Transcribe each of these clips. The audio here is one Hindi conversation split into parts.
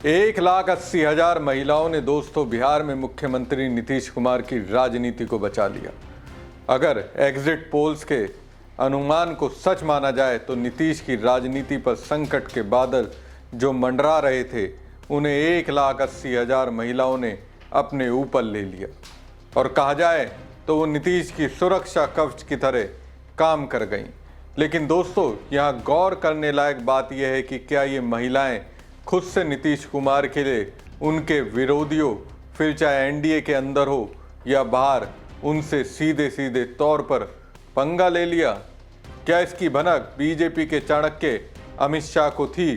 1,80,000 महिलाओं ने दोस्तों बिहार में मुख्यमंत्री नीतीश कुमार की राजनीति को बचा लिया। अगर एग्जिट पोल्स के अनुमान को सच माना जाए तो नीतीश की राजनीति पर संकट के बादल जो मंडरा रहे थे उन्हें 1,80,000 महिलाओं ने अपने ऊपर ले लिया और कहा जाए तो वो नीतीश की सुरक्षा कवच की तरह काम कर गईं। लेकिन दोस्तों यहाँ गौर करने लायक बात यह है कि क्या ये महिलाएं खुद से नीतीश कुमार के लिए उनके विरोधियों, फिर चाहे एनडीए के अंदर हो या बाहर, उनसे सीधे सीधे तौर पर पंगा ले लिया? क्या इसकी भनक बीजेपी के चाणक्य अमित शाह को थी,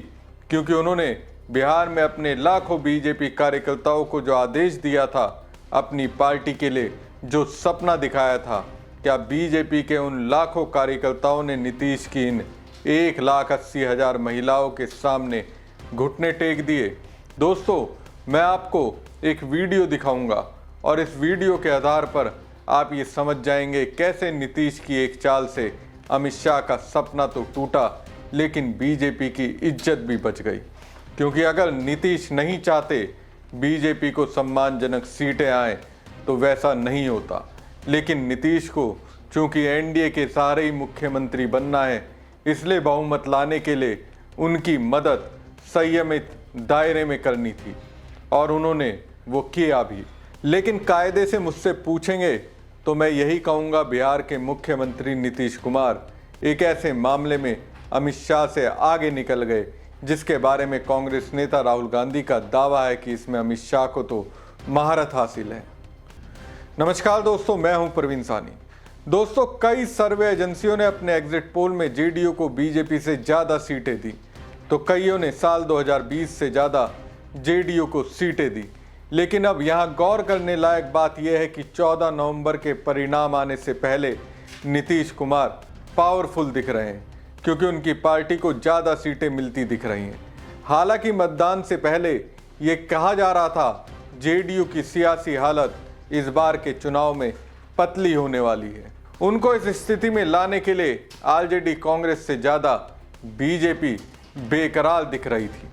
क्योंकि उन्होंने बिहार में अपने लाखों बीजेपी कार्यकर्ताओं को जो आदेश दिया था, अपनी पार्टी के लिए जो सपना दिखाया था, क्या बीजेपी के उन लाखों कार्यकर्ताओं ने नीतीश की इन 1,80,000 महिलाओं के सामने घुटने टेक दिए? दोस्तों मैं आपको एक वीडियो दिखाऊंगा और इस वीडियो के आधार पर आप ये समझ जाएंगे कैसे नीतीश की एक चाल से अमित शाह का सपना तो टूटा लेकिन बीजेपी की इज्जत भी बच गई। क्योंकि अगर नीतीश नहीं चाहते बीजेपी को सम्मानजनक सीटें आए तो वैसा नहीं होता, लेकिन नीतीश को चूंकि एनडीए के सारे ही मुख्यमंत्री बनना है, इसलिए बहुमत लाने के लिए उनकी मदद संयमित दायरे में करनी थी और उन्होंने वो किया भी। लेकिन कायदे से मुझसे पूछेंगे तो मैं यही कहूँगा, बिहार के मुख्यमंत्री नीतीश कुमार एक ऐसे मामले में अमित शाह से आगे निकल गए जिसके बारे में कांग्रेस नेता राहुल गांधी का दावा है कि इसमें अमित शाह को तो महारत हासिल है। नमस्कार दोस्तों, मैं हूं प्रवीण सानी। दोस्तों कई सर्वे एजेंसियों ने अपने एग्जिट पोल में जेडीयू को बीजेपी से ज़्यादा सीटें दी, तो कईयों ने साल 2020 से ज़्यादा जेडीयू को सीटें दी। लेकिन अब यहाँ गौर करने लायक बात यह है कि 14 नवंबर के परिणाम आने से पहले नीतीश कुमार पावरफुल दिख रहे हैं, क्योंकि उनकी पार्टी को ज़्यादा सीटें मिलती दिख रही हैं। हालांकि मतदान से पहले ये कहा जा रहा था जेडीयू की सियासी हालत इस बार के चुनाव में पतली होने वाली है। उनको इस स्थिति में लाने के लिए आरजेडी कांग्रेस से ज़्यादा बीजेपी बेकरार दिख रही थी।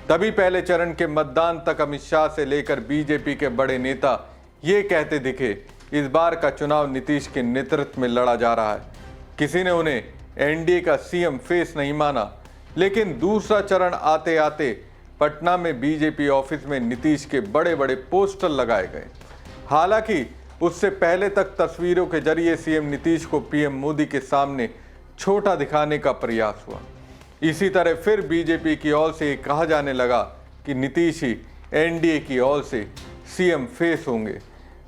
तभी पहले चरण के मतदान तक अमित शाह से लेकर बीजेपी के बड़े नेता ये कहते दिखे, इस बार का चुनाव नीतीश के नेतृत्व में लड़ा जा रहा है। किसी ने उन्हें एनडीए का सीएम फेस नहीं माना, लेकिन दूसरा चरण आते आते पटना में बीजेपी ऑफिस में नीतीश के बड़े बड़े पोस्टर लगाए गए। हालांकि उससे पहले तक तस्वीरों के जरिए सीएम नीतीश को पीएम मोदी के सामने छोटा दिखाने का प्रयास हुआ। इसी तरह फिर बीजेपी की ओर से कहा जाने लगा कि नीतीश ही एनडीए की ओर से सीएम फेस होंगे।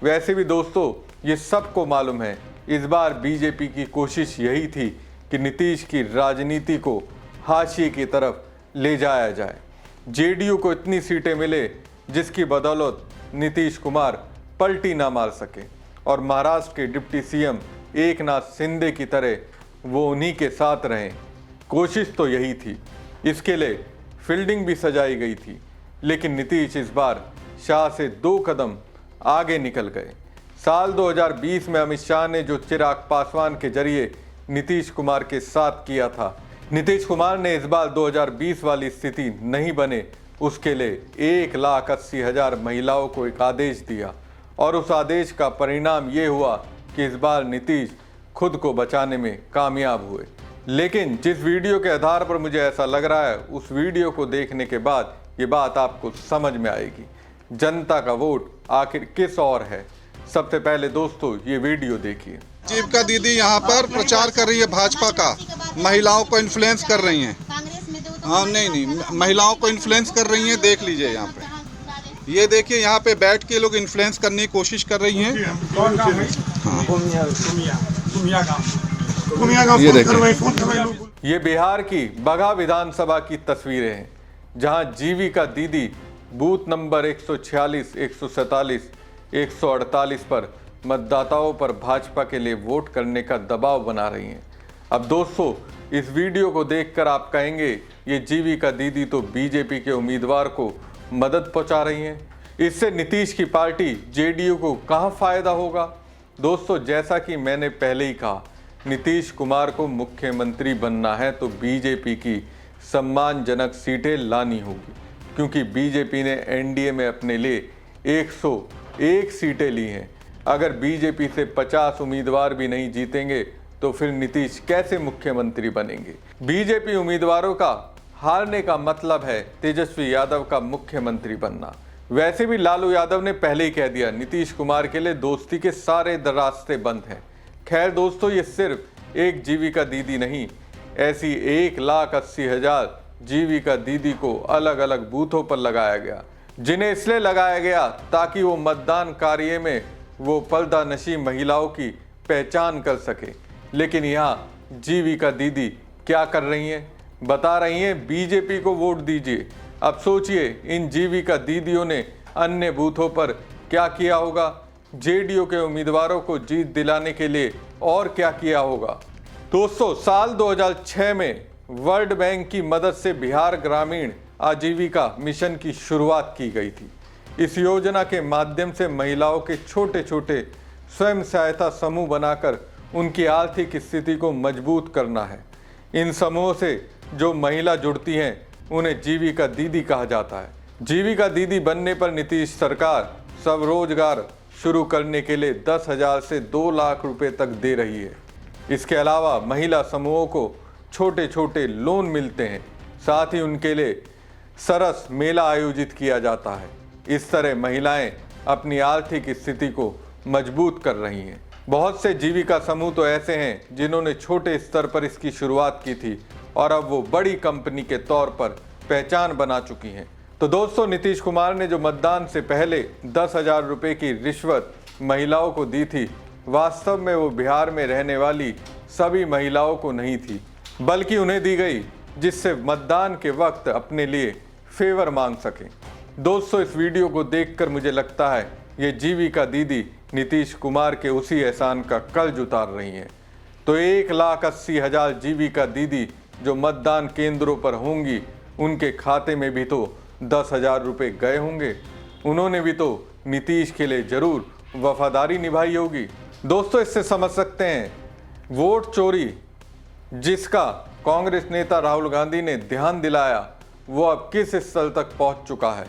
वैसे भी दोस्तों ये सबको मालूम है, इस बार बीजेपी की कोशिश यही थी कि नीतीश की राजनीति को हाशिए की तरफ ले जाया जाए। जेडीयू को इतनी सीटें मिले जिसकी बदौलत नीतीश कुमार पलटी ना मार सके और महाराष्ट्र के डिप्टी सीएम एकनाथ शिंदे की तरह वो उन्हीं के साथ रहें। कोशिश तो यही थी, इसके लिए फील्डिंग भी सजाई गई थी, लेकिन नीतीश इस बार शाह से 2 कदम आगे निकल गए। साल 2020 में अमित शाह ने जो चिराग पासवान के जरिए नीतीश कुमार के साथ किया था, नीतीश कुमार ने इस बार 2020 वाली स्थिति नहीं बने उसके लिए 1,80,000 महिलाओं को एक आदेश दिया और उस आदेश का परिणाम ये हुआ कि इस बार नीतीश खुद को बचाने में कामयाब हुए। लेकिन जिस वीडियो के आधार पर मुझे ऐसा लग रहा है, उस वीडियो को देखने के बाद ये बात आपको समझ में आएगी, जनता का वोट आखिर किस ओर है। सबसे पहले दोस्तों ये वीडियो देखिए। जीविका दीदी यहाँ पर प्रचार कर रही है भाजपा का, महिलाओं को इन्फ्लुएंस कर रही हैं। हाँ नहीं, महिलाओं को इन्फ्लुएंस कर रही हैं, देख लीजिए यहाँ पे। ये देखिए यहाँ पे बैठ के लोग इन्फ्लुएंस करने की कोशिश कर रही हैं। ये देखिए, ये बिहार की बगहा विधानसभा की तस्वीरें हैं, जहां जीविका दीदी बूथ नंबर 146, 147, 148 पर मतदाताओं पर भाजपा के लिए वोट करने का दबाव बना रही हैं। अब दोस्तों इस वीडियो को देखकर आप कहेंगे ये जीविका दीदी तो बीजेपी के उम्मीदवार को मदद पहुंचा रही हैं, इससे नीतीश की पार्टी जेडीयू को कहां फायदा होगा। दोस्तों जैसा कि मैंने पहले ही कहा, नीतीश कुमार को मुख्यमंत्री बनना है तो बीजेपी की सम्मानजनक सीटें लानी होगी। क्योंकि बीजेपी ने एनडीए में अपने लिए 101 सीटें ली हैं। अगर बीजेपी से 50 उम्मीदवार भी नहीं जीतेंगे तो फिर नीतीश कैसे मुख्यमंत्री बनेंगे। बीजेपी उम्मीदवारों का हारने का मतलब है तेजस्वी यादव का मुख्यमंत्री बनना। वैसे भी लालू यादव ने पहले ही कह दिया नीतीश कुमार के लिए दोस्ती के सारे रास्ते बंद हैं। खैर दोस्तों, ये सिर्फ एक जीविका दीदी नहीं, ऐसी 1,80,000 जीविका दीदी को अलग अलग बूथों पर लगाया गया, जिन्हें इसलिए लगाया गया ताकि वो मतदान कार्य में वो पर्दानशी महिलाओं की पहचान कर सके। लेकिन यहाँ जीविका दीदी क्या कर रही हैं? बता रही हैं बीजेपी को वोट दीजिए। अब सोचिए इन जीविका दीदियों ने अन्य बूथों पर क्या किया होगा, जेडीयू के उम्मीदवारों को जीत दिलाने के लिए और क्या किया होगा। दोस्तों, साल 2006 में वर्ल्ड बैंक की मदद से बिहार ग्रामीण आजीविका मिशन की शुरुआत की गई थी। इस योजना के माध्यम से महिलाओं के छोटे छोटे स्वयं सहायता समूह बनाकर उनकी आर्थिक स्थिति को मजबूत करना है। इन समूहों से जो महिला जुड़ती हैं उन्हें जीविका दीदी कहा जाता है। जीविका दीदी बनने पर नीतीश सरकार स्वरोजगार शुरू करने के लिए 10,000 से 2 लाख रुपए तक दे रही है। इसके अलावा महिला समूहों को छोटे छोटे लोन मिलते हैं। साथ ही उनके लिए सरस मेला आयोजित किया जाता है। इस तरह महिलाएं अपनी आर्थिक स्थिति को मजबूत कर रही हैं। बहुत से जीविका समूह तो ऐसे हैं जिन्होंने छोटे स्तर पर इसकी शुरुआत की थी और अब वो बड़ी कंपनी के तौर पर पहचान बना चुकी हैं। तो दोस्तों, नीतीश कुमार ने जो मतदान से पहले 10,000 रुपये की रिश्वत महिलाओं को दी थी, वास्तव में वो बिहार में रहने वाली सभी महिलाओं को नहीं थी, बल्कि उन्हें दी गई जिससे मतदान के वक्त अपने लिए फेवर मांग सकें। दोस्तों, इस वीडियो को देखकर मुझे लगता है ये जीविका दीदी नीतीश कुमार के उसी एहसान का कर्ज उतार रही हैं। तो 1,80,000 जीविका दीदी जो मतदान केंद्रों पर होंगी, उनके खाते में भी तो 10,000 रुपये गए होंगे। उन्होंने भी तो नीतीश के लिए जरूर वफादारी निभाई होगी। दोस्तों, इससे समझ सकते हैं वोट चोरी जिसका कांग्रेस नेता राहुल गांधी ने ध्यान दिलाया वो अब किस स्तर तक पहुंच चुका है,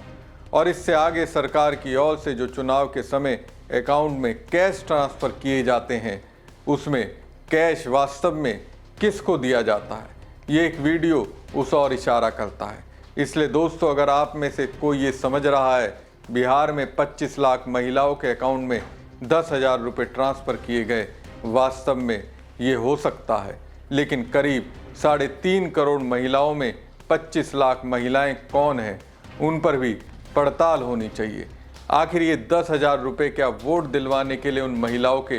और इससे आगे सरकार की ओर से जो चुनाव के समय अकाउंट में कैश ट्रांसफ़र किए जाते हैं, उसमें कैश वास्तव में किसको दिया जाता है, ये एक वीडियो उस और इशारा करता है। इसलिए दोस्तों, अगर आप में से कोई ये समझ रहा है बिहार में 25 लाख महिलाओं के अकाउंट में 10,000 रुपये ट्रांसफ़र किए गए, वास्तव में ये हो सकता है, लेकिन करीब 3.5 करोड़ महिलाओं में 25 लाख महिलाएं कौन हैं, उन पर भी पड़ताल होनी चाहिए। आखिर ये 10,000 रुपये क्या वोट दिलवाने के लिए उन महिलाओं के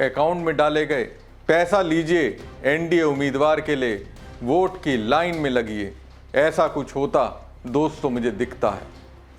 अकाउंट में डाले गए? पैसा लीजिए, एनडीए उम्मीदवार के लिए वोट की लाइन में लगिए। ऐसा कुछ होता दोस्तों मुझे दिखता है।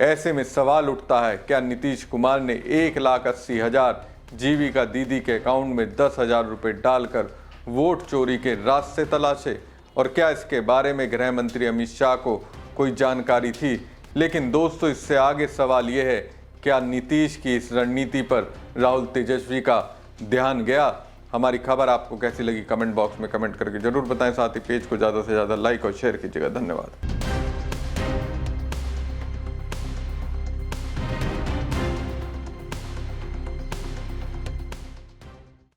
ऐसे में सवाल उठता है, क्या नीतीश कुमार ने 1,80,000 जीविका दीदी के अकाउंट में 10,000 रुपये डालकर वोट चोरी के रास्ते तलाशे? और क्या इसके बारे में गृह मंत्री अमित शाह को कोई जानकारी थी? लेकिन दोस्तों, इससे आगे सवाल यह है, क्या नीतीश की इस रणनीति पर राहुल तेजस्वी का ध्यान गया? हमारी खबर आपको कैसी लगी कमेंट बॉक्स में कमेंट करके जरूर बताएं। साथ ही पेज को ज़्यादा से ज़्यादा लाइक और शेयर कीजिएगा। धन्यवाद।